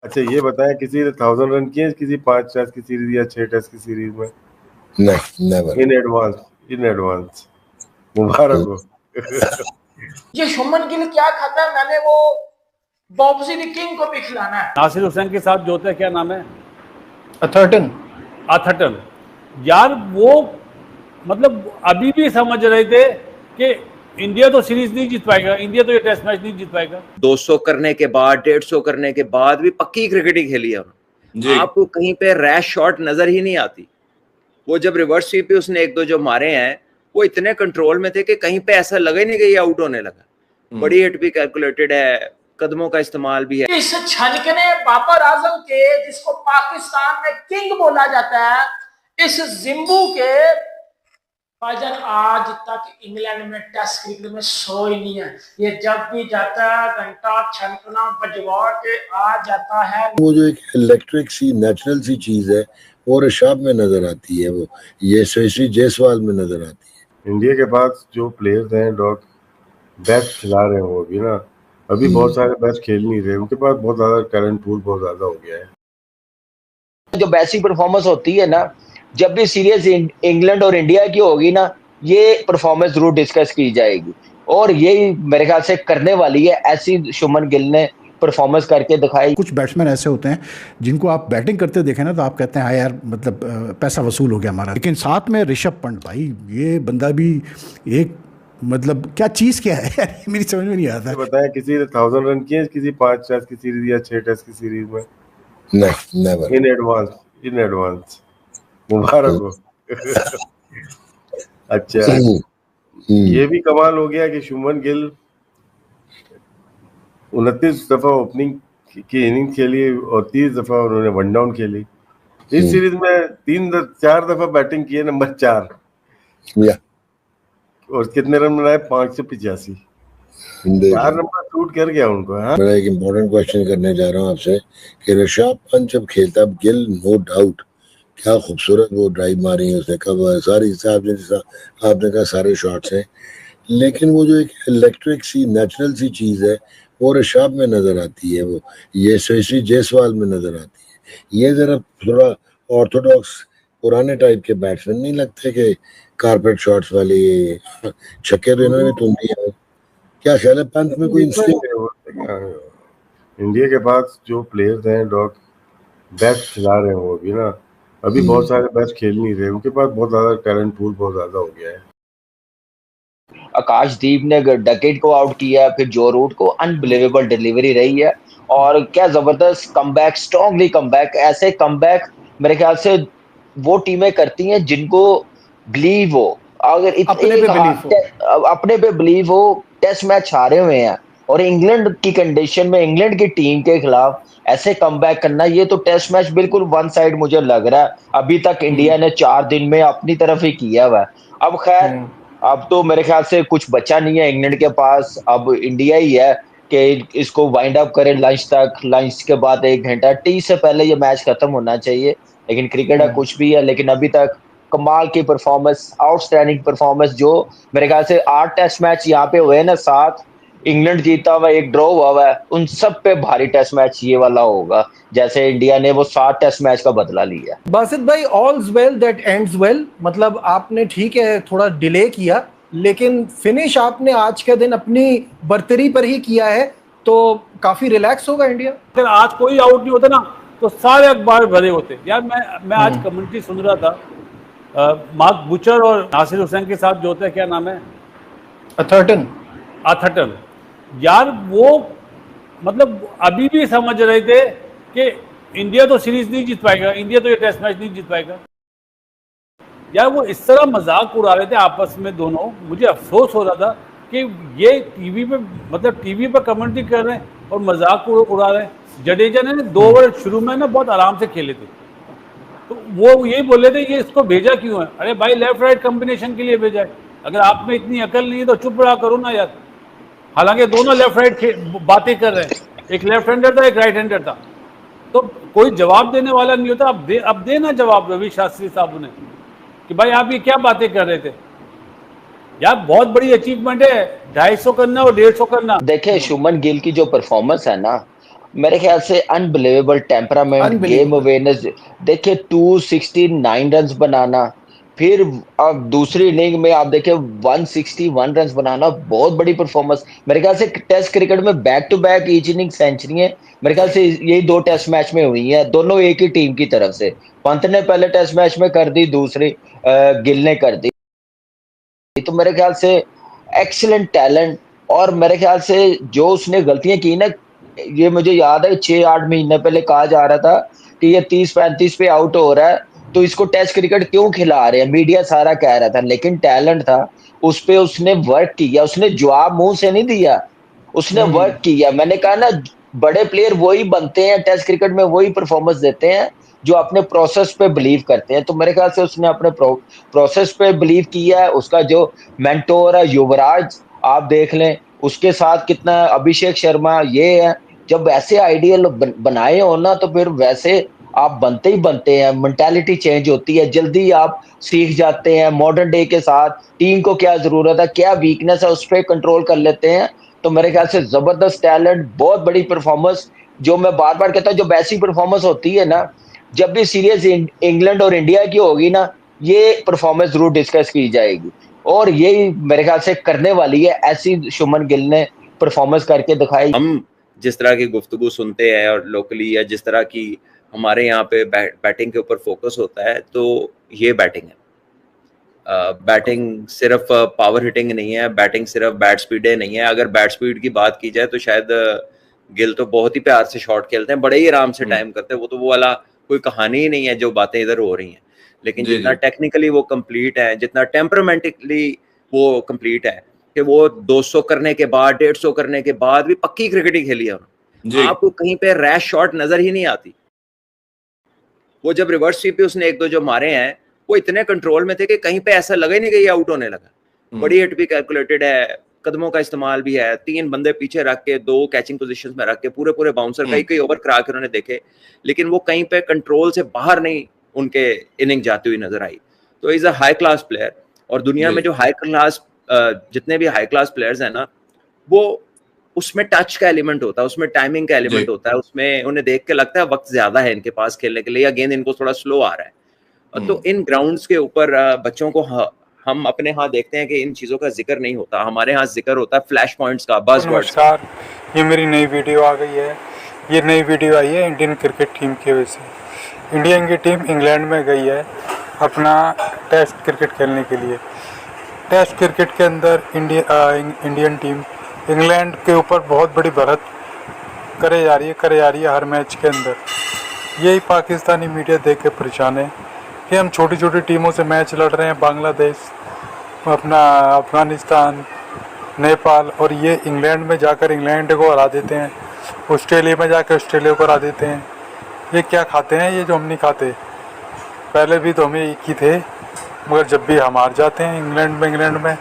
अच्छा ये बताएं, किसी ने 1000 रन किए किसी 5 टेस्ट की सीरीज या 6 टेस्ट की सीरीज में? नहीं, नेवर। इन एडवांस मुबारक हो। ये शुमन गिल क्या खाता है, मैंने वो बॉब्जी द किंग को भी खिलाना है। नासिर हुसैन के साथ जो होता है, क्या नाम है, अथर्टन यार वो मतलब अभी भी समझ रहे थे कि इंडिया तो सीरीज नहीं जीत पाएगा, इंडिया तो ये टेस्ट मैच नहीं जीत पाएगा। 200 करने के बाद 150 करने के बाद भी पक्की क्रिकेट ही खेली है उन्होंने। आपको कहीं पे रैश शॉट नजर ही नहीं आती। वो जब रिवर्स स्वीप पे उसने एक दो जो मारे हैं वो इतने कंट्रोल में थे कि कहीं पे ऐसा लगा ही नहीं कि ये आउट होने लगा। बड़ी हिट भी कैलकुलेटेड है, कदमों का इस्तेमाल भी है। इस छनकने बाबर आजम के, जिसको पाकिस्तान में किंग बोला जाता है, इस जिम्बू के भाईजान आज तक इंग्लैंड में टेस्ट क्रिकेट में शो ही नहीं है। ये जब भी जाता है घंटा छनकना बजवा के आ जाता है। वो जो एक इलेक्ट्रिक सी नेचुरल सी चीज है वो रिशाब में नजर आती है, वो ये यशस्वी जायसवाल में नजर आती है। इंडिया के पास जो प्लेयर्स हैं डॉग बेस्ट खिला रहे हैं वो भी ना, अभी बहुत सारे बेस्ट खेल नहीं रहे, उनके पास बहुत ज्यादा टैलेंट पूल बहुत ज्यादा हो गया है। जो बेसिक परफॉर्मेंस होती है ना, जब भी सीरीज इंग्लैंड और इंडिया की होगी ना, ये परफॉर्मेंस जरूर डिस्कस की जाएगी और यही मेरे ख्याल से करने वाली है। ऐसी शुमन गिल ने परफॉर्मेंस करके दिखाई। कुछ बैट्समैन ऐसे होते हैं जिनको आप बैटिंग करते देखें ना तो आप कहते हैं हाँ यार मतलब पैसा वसूल हो गया हमारा, लेकिन साथ में ऋषभ पंत, भाई ये बंदा भी एक मतलब क्या चीज़ क्या है यार, मेरी समझ में नहीं आता। बताएं, किसी ने 1000 रन किए किसी 5 टेस्ट की सीरीज या 6 टेस्ट की सीरीज में? नहीं, नेवर। इन एडवांस मुबारक हो। अच्छा ये भी कमाल हो गया कि शुमन गिल 29 दफा ओपनिंग की इनिंग खेली और 30 दफा उन्होंने वन डाउन खेली। इस सीरीज में 4 दफा बैटिंग की है, नंबर 4 और कितने रन बनाए? 585। 4 नंबर शूट कर गया उनको। हाँ, मैं एक इम्पोर्टेंट क्वेश्चन करने जा रहा हूँ आपसे कि ऋषभ पंत जब खेलता, गिल नो डाउट क्या खूबसूरत वो ड्राइव मारी है उसने, कब सारी आपने कहा सारे शॉट्स हैं, लेकिन वो जो एक इलेक्ट्रिक सी नेचुरल सी चीज है वो ऋषभ में नजर आती है, वो ये यशस्वी जायसवाल में नजर आती है। ये जरा थोड़ा ऑर्थोडॉक्स पुराने टाइप के बैट्समैन नहीं लगते कि कारपेट शॉट्स वाले छक्के तो इन्होंने तुम दिया। क्या ख्याल है पंत में कोई इंस्टिंक्ट? इंडिया के पास जो प्लेयर्स हैं डॉग बेस्ट खिला रहे हैं वो भी ना, अभी बहुत सारे बेस्ट खेल नहीं रहे, उनके पास बहुत ज्यादा टैलेंट पूल बहुत ज्यादा हो गया है। आकाशदीप ने डकेट को आउट किया, फिर जो रूट को अनबिलीवेबल डिलीवरी रही है और क्या जबरदस्त कमबैक, स्ट्रांगली कमबैक। ऐसे कमबैक मेरे ख्याल से वो टीमें करती हैं जिनको बिलीव हो, अगर अपने पे बिलीव हो। टेस्ट मैच हारे हुए हैं और इंग्लैंड की कंडीशन में, इंग्लैंड की टीम के खिलाफ ऐसे कमबैक करना, ये तो टेस्ट मैच बिल्कुल वन साइड मुझे लग रहा है। अभी तक इंडिया ने 4 दिन में अपनी तरफ ही किया हुआ है। अब खैर अब तो मेरे ख्याल से कुछ बचा नहीं है इंग्लैंड के पास, अब इंडिया ही है कि इसको वाइंड अप करे लंच तक। लंच के बाद 1 घंटा टी से पहले ये मैच खत्म होना चाहिए, लेकिन क्रिकेट है कुछ भी है। लेकिन अभी तक कमाल की परफॉर्मेंस, आउटस्टैंडिंग परफॉर्मेंस। जो मेरे ख्याल से 8 टेस्ट मैच यहाँ पे हुए ना, 7 इंग्लैंड जीता हुआ, 1 ड्रॉ हुआ है, उन सब पे भारी टेस्ट मैच ये वाला होगा, जैसे इंडिया ने वो 7 टेस्ट मैच का बदला लिया। बासित भाई, ऑल्स वेल दैट एंड्स वेल, मतलब आपने ठीक है थोड़ा डिले किया, लेकिन फिनिश आपने आज के दिन अपनी बर्तरी पर ही किया है, तो काफी रिलैक्स होगा इंडिया। अगर आज कोई आउट नहीं होता ना तो सारे अखबार भरे होते यार। मैं आज कमेंट्री सुन रहा था, मार्क बुचर और नासिर हुसैन के साथ जो होता है, क्या नाम है, अथर्टन यार, वो मतलब अभी भी समझ रहे थे कि इंडिया तो सीरीज नहीं जीत पाएगा, इंडिया तो ये टेस्ट मैच नहीं जीत पाएगा यार। वो इस तरह मजाक उड़ा रहे थे आपस में दोनों। मुझे अफसोस हो रहा था कि ये टीवी पे, मतलब टीवी पे कमेंट्री कर रहे हैं और मजाक उड़ा रहे हैं। जडेजा ने 2 ओवर शुरू में ना बहुत आराम से खेले थे, तो वो यही बोले थे ये इसको भेजा क्यों है। अरे भाई लेफ्ट राइट कॉम्बिनेशन के लिए भेजा है, अगर आप में इतनी अकल नहीं है तो चुप रहा करो ना यार। हालांकि दोनों लेफ्ट राइट बातें कर रहे हैं, एक लेफ्ट हैंडर था एक राइट हैंडर था, तो कोई जवाब देने वाला नहीं होता। अब देना जवाब रवि शास्त्री साहब ने कि भाई आप ये क्या बातें कर रहे थे यार। बहुत बड़ी अचीवमेंट है 250 करना और 150 करना। देखे शुमन गिल की जो परफॉर्मेंस है ना, मेरे ख्याल से unbelievable temperament, game unbelievable. Awareness. देखिए 269 रन बनाना, फिर अब दूसरी इनिंग में आप देखें 161 रन बनाना, बहुत बड़ी परफॉर्मेंस। मेरे ख्याल से टेस्ट क्रिकेट में back to back each inning century है, मेरे ख्याल से यही 2 टेस्ट मैच में हुई है, दोनों एक ही टीम की तरफ से। पंत ने पहले टेस्ट मैच में कर दी, दूसरी गिल ने कर दी। तो मेरे ख्याल से एक्सीलेंट टैलेंट, और मेरे ख्याल से जो उसने गलतियां की ना, ये मुझे याद है 6-8 महीने पहले कहा जा रहा था कि ये 30-35 पे आउट हो रहा है, तो इसको टेस्ट क्रिकेट क्यों खिला रहे हैं, मीडिया सारा कह रहा था। लेकिन टैलेंट था, उस पे उसने वर्क किया, उसने जवाब मुंह से नहीं दिया, उसने वर्क किया। मैंने कहा ना, बड़े प्लेयर वही बनते हैं टेस्ट क्रिकेट में, वही परफॉर्मेंस देते हैं जो अपने प्रोसेस पे बिलीव करते हैं। तो मेरे ख्याल से उसने अपने प्रोसेस पे बिलीव किया है। उसका जो मेंटोर है युवराज, आप देख लें, उसके साथ कितना, अभिषेक शर्मा, ये है। जब ऐसे आइडियल बनाए हो ना, तो फिर वैसे आप बनते ही बनते हैं, मेंटालिटी चेंज होती है, जल्दी आप सीख जाते हैं मॉडर्न डे के साथ। टीम को क्या जरूरत है, क्या वीकनेस है, उस पर कंट्रोल कर लेते हैं। तो मेरे ख्याल से जबरदस्त टैलेंट, बहुत बड़ी परफॉर्मेंस। जो मैं बार बार कहता हूँ, जो ऐसी परफॉर्मेंस होती है ना, जब भी सीरीज इंग्लैंड और इंडिया की होगी ना, ये परफॉर्मेंस जरूर डिस्कस की जाएगी, और यही मेरे ख्याल से करने वाली है, ऐसी शुभमन गिल ने परफॉर्मेंस करके दिखाई। हम जिस तरह की गुफ्तगू सुनते हैं और लोकली, या जिस तरह की हमारे यहाँ पे बैटिंग के ऊपर फोकस होता है, तो ये बैटिंग है। बैटिंग सिर्फ पावर हिटिंग नहीं है, बैटिंग सिर्फ बैट स्पीड नहीं है। अगर बैट स्पीड की बात की जाए तो शायद गिल तो बहुत ही प्यार से शॉट खेलते हैं, बड़े ही आराम से टाइम करते हैं। वो तो वो वाला कोई कहानी ही नहीं है जो बातें इधर हो रही हैं। लेकिन जितना टेक्निकली वो कंप्लीट है, जितना टेम्परामेंटली वो कंप्लीट है, कि वो 200 करने के बाद, 150 करने के बाद भी पक्की क्रिकेट ही खेली है उन्होंने। आपको कहीं पे रैश शॉट नजर ही नहीं आती। वो जब रिवर्स स्वीप पे उसने 1-2 जो मारे हैं, वो इतने कंट्रोल में थे कि कहीं पे ऐसा लगा ही नहीं कि ये आउट होने लगा। बड़ी हिट भी कैलकुलेटेड है, कदमों का इस्तेमाल भी है, 3 बंदे पीछे रख के, 2 कैचिंग पोजीशंस में रख के, पूरे बाउंसर कई ओवर करा के उन्होंने देखे, लेकिन वो कहीं पे कंट्रोल से बाहर नहीं उनके इनिंग जाती हुई नजर आई। तो is a high class player. और दुनिया में जो हाई क्लास, जितने भी हाई क्लास प्लेयर्स हैं ना, वो उसमें टच का एलिमेंट होता है, उसमें टाइमिंग का एलिमेंट होता है, उसमें उन्हें देख के लगता है वक्त ज्यादा है इनके पास खेलने के लिए, या गेंद इनको थोड़ा स्लो आ रहा है। तो इन ग्राउंड्स के ऊपर बच्चों को हम अपने यहाँ देखते हैं कि इन चीजों का जिक्र नहीं होता। हमारे यहाँ जिक्र होता है फ्लैश पॉइंट्स का, बज़वर्ड्स का। नमस्कार, ये मेरी नई वीडियो आ गई है। ये नई वीडियो आई है इंडियन क्रिकेट टीम की वजह से। इंडियन की टीम इंग्लैंड में गई है अपना टेस्ट क्रिकेट खेलने के लिए। टेस्ट क्रिकेट के अंदर इंडियन टीम इंग्लैंड के ऊपर बहुत बड़ी बढ़त करे जा रही है हर मैच के अंदर। यही पाकिस्तानी मीडिया देख के परेशान है कि हम छोटी छोटी टीमों से मैच लड़ रहे हैं, बांग्लादेश, अपना अफगानिस्तान, नेपाल, और ये इंग्लैंड में जाकर इंग्लैंड को हरा देते हैं, ऑस्ट्रेलिया में जाकर ऑस्ट्रेलिया को हरा देते हैं। ये क्या खाते हैं ये जो हम नहीं खाते? पहले भी तो हमें एक ही थे, मगर जब भी हम हार जाते हैं इंग्लैंड में,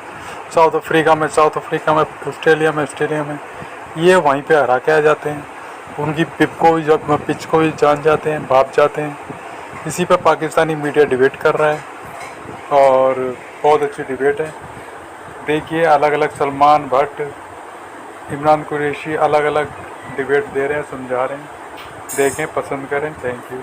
साउथ अफ्रीका में, ऑस्ट्रेलिया में, ये वहीं पे हरा के आ जाते हैं। उनकी पिच को भी जान जाते हैं, भाप जाते हैं। इसी पे पाकिस्तानी मीडिया डिबेट कर रहा है और बहुत अच्छी डिबेट है। देखिए, अलग अलग सलमान भट्ट, इमरान कुरैशी अलग अलग डिबेट दे रहे हैं, समझा रहे हैं। देखें, पसंद करें। Thank you.